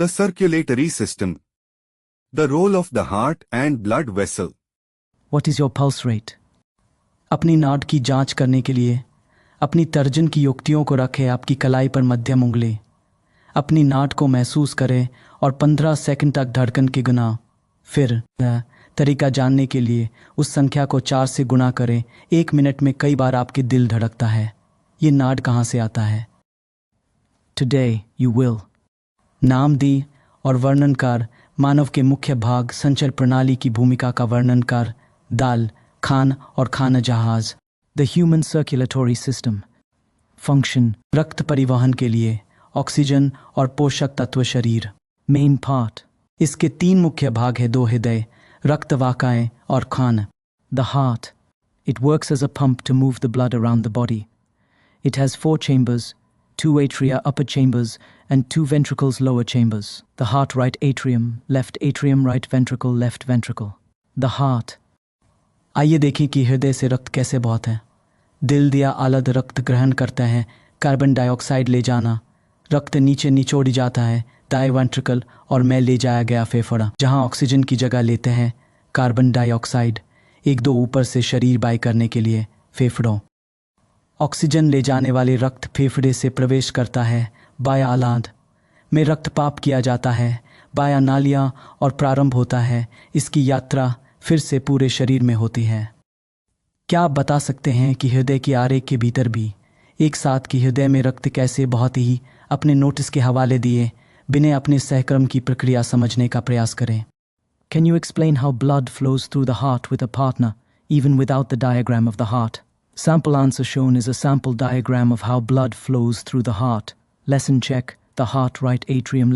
The circulatory system. The role of the heart and blood vessel. What is your pulse rate? अपनी नाड़ की जांच करने के लिए अपनी तर्जन की युक्तियों को रखें आपकी कलाई पर मध्यम उंगली। अपनी नाड़ को महसूस करें और 15 सेकंड तक धड़कन के गुना। फिर तरीका जानने के लिए उस संख्या को 4 से गुणा करें। 1 मिनट में कई बार आपके दिल धड़कता है। ये नाड़ कहाँ से आता है? Today you will. नाम दी और वर्णनकार मानव के मुख्य भाग संचर प्रणाली की भूमिका का वर्णनकार दाल खान और खाना जहाज। The human circulatory system. Function रक्त परिवहन के लिए ऑक्सीजन और पोषक तत्व शरीर। मेन पार्ट इसके 3 मुख्य भाग है, 2 हृदय, रक्तवाहिकाएं और खान। The heart it works as a pump to move the blood around the body. It has 4 chambers, 2 atria upper chambers and 2 ventricles lower chambers. The heart right atrium, right ventricle, left ventricle. The heart. आइए देखें कि हृदय से रक्त कैसे बहता है। दिल दिया आलद रक्त ग्रहण करता है, कार्बन डाइऑक्साइड ले जाना, रक्त नीचे निचोड़ी जाता है, दाएं वेंट्रिकल और में ले जाया गया फेफड़ा, जहां ऑक्सीजन की जगह लेते हैं कार्बन डाइऑक्साइड। 1-2 ऊपर से शरीर बाई करने के लिए फेफड़ों। ऑक्सीजन ले जाने वाले रक्त फेफड़े से प्रवेश करता है, बाया आलाद में रक्तपात किया जाता है, बाया नालियाँ और प्रारंभ होता है। इसकी यात्रा फिर से पूरे शरीर में होती है। क्या आप बता सकते हैं कि हृदय की आरेख के भीतर भी एक साथ की हृदय में रक्त कैसे बहुत ही अपने नोटिस के हवाले दिए बिना अपने सहक्रम की प्रक्रिया समझने का प्रयास करें? Can you explain how blood flows through the heart with a partner, even without the diagram of the heart? Sample answer shown is a sample diagram of how blood flows through the heart. Lesson check. The heart right atrium,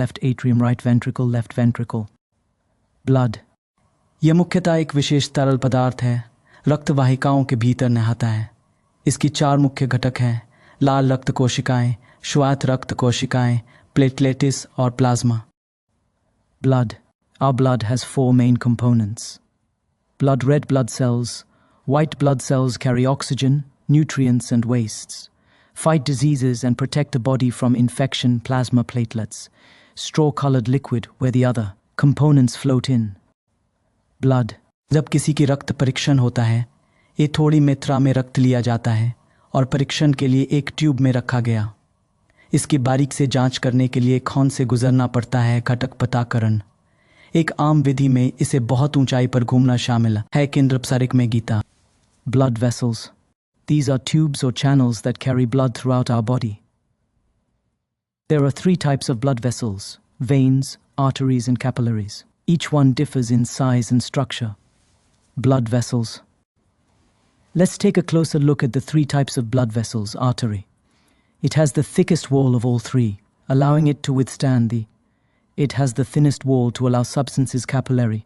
right ventricle, left ventricle. Blood. यह मुख्यतः एक विशेष तरल पदार्थ है, रक्तवाहिकाओं के भीतर नहाता है। इसकी 4 मुख्य घटक हैं: लाल रक्त कोशिकाएं, श्वेत रक्त कोशिकाएं, प्लेटलेटिस और plasma. Blood. Our blood has 4 main components. Red blood cells. White blood cells carry oxygen, nutrients and wastes. Fight diseases and protect the body from infection. Plasma platelets. Straw-colored liquid where the other components float in. Blood. जब किसी की रक्त परीक्षण होता है, ये थोड़ी मात्रा में रक्त लिया जाता है और परीक्षण के लिए एक ट्यूब में रखा गया। इसकी बारीक से जांच करने के लिए खून से गुजरना पड़ता है, घटक पताकरण। एक आम विधि में इसे बहुत ऊंचाई पर घूमना शामिल है। केंद्रपसारिक में Gita. Blood vessels. These are tubes or channels that carry blood throughout our body. There are 3 types of blood vessels: veins, arteries and capillaries. Each one differs in size and structure. Blood vessels. Let's take a closer look at the 3 types of blood vessels. Artery. It has the thickest wall of all 3, allowing it to withstand the. It has the thinnest wall to allow substances. Capillary.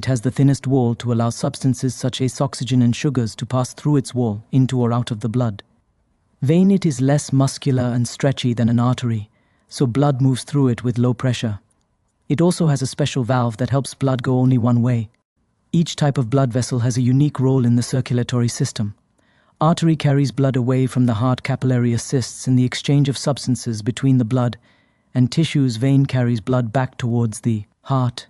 It has the thinnest wall to allow substances such as oxygen and sugars to pass through its wall into or out of the blood. Vein. It is less muscular and stretchy than an artery, so blood moves through it with low pressure. It also has a special valve that helps blood go only one way. Each type of blood vessel has a unique role in the circulatory system. Artery carries blood away from the heart. Capillary assists in the exchange of substances between the blood and tissues. Vein carries blood back towards the heart.